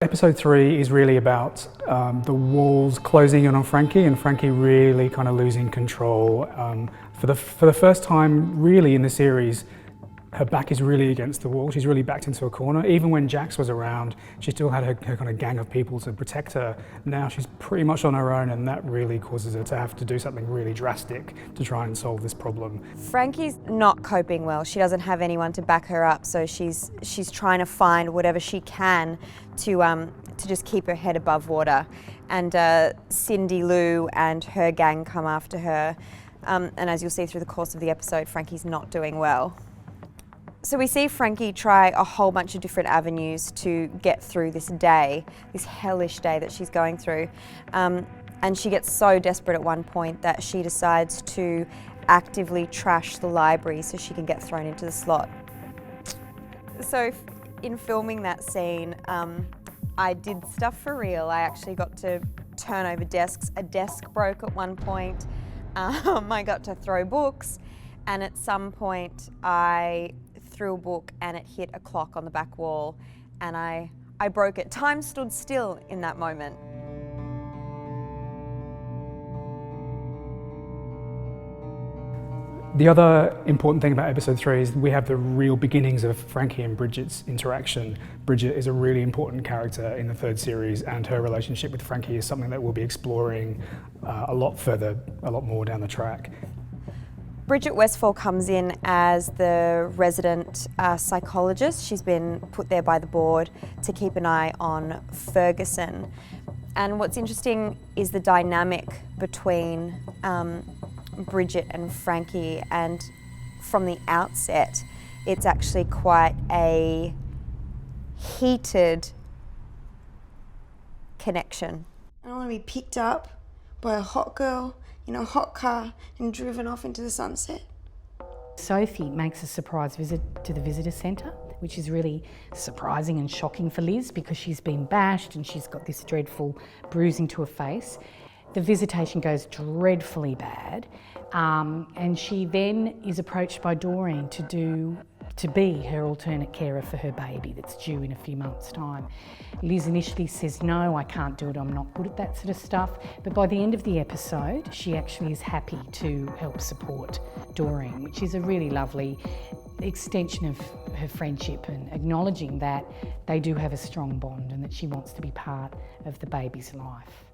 Episode 3 is really about the walls closing in on Frankie and Frankie really kind of losing control. For the first time really in the series, her back is really against the wall. She's really backed into a corner. Even when Jax was around, she still had her kind of gang of people to protect her. Now she's pretty much on her own, and that really causes her to have to do something really drastic to try and solve this problem. Frankie's not coping well. She doesn't have anyone to back her up, so she's trying to find whatever she can to just keep her head above water. And Cindy Lou and her gang come after her. And as you'll see through the course of the episode, Frankie's not doing well. So we see Frankie try a whole bunch of different avenues to get through this day, this hellish day that she's going through. And she gets so desperate at one point that she decides to actively trash the library so she can get thrown into the slot. So in filming that scene, I did stuff for real. I actually got to turn over desks. A desk broke at one point. I got to throw books, and at some point I threw a book and it hit a clock on the back wall, and I broke it. Time stood still in that moment. The other important thing about episode 3 is we have the real beginnings of Frankie and Bridget's interaction. Bridget is a really important character in the third series, and her relationship with Frankie is something that we'll be exploring a lot more down the track. Bridget Westfall comes in as the resident psychologist. She's been put there by the board to keep an eye on Ferguson. And what's interesting is the dynamic between Bridget and Frankie, and from the outset, it's actually quite a heated connection. I don't want to be picked up by a hot girl in a hot car and driven off into the sunset. Sophie makes a surprise visit to the visitor centre, which is really surprising and shocking for Liz because she's been bashed and she's got this dreadful bruising to her face. The visitation goes dreadfully bad, and she then is approached by Doreen to be her alternate carer for her baby that's due in a few months' time. Liz initially says, no, I can't do it, I'm not good at that sort of stuff. But by the end of the episode, she actually is happy to help support Doreen, which is a really lovely extension of her friendship and acknowledging that they do have a strong bond and that she wants to be part of the baby's life.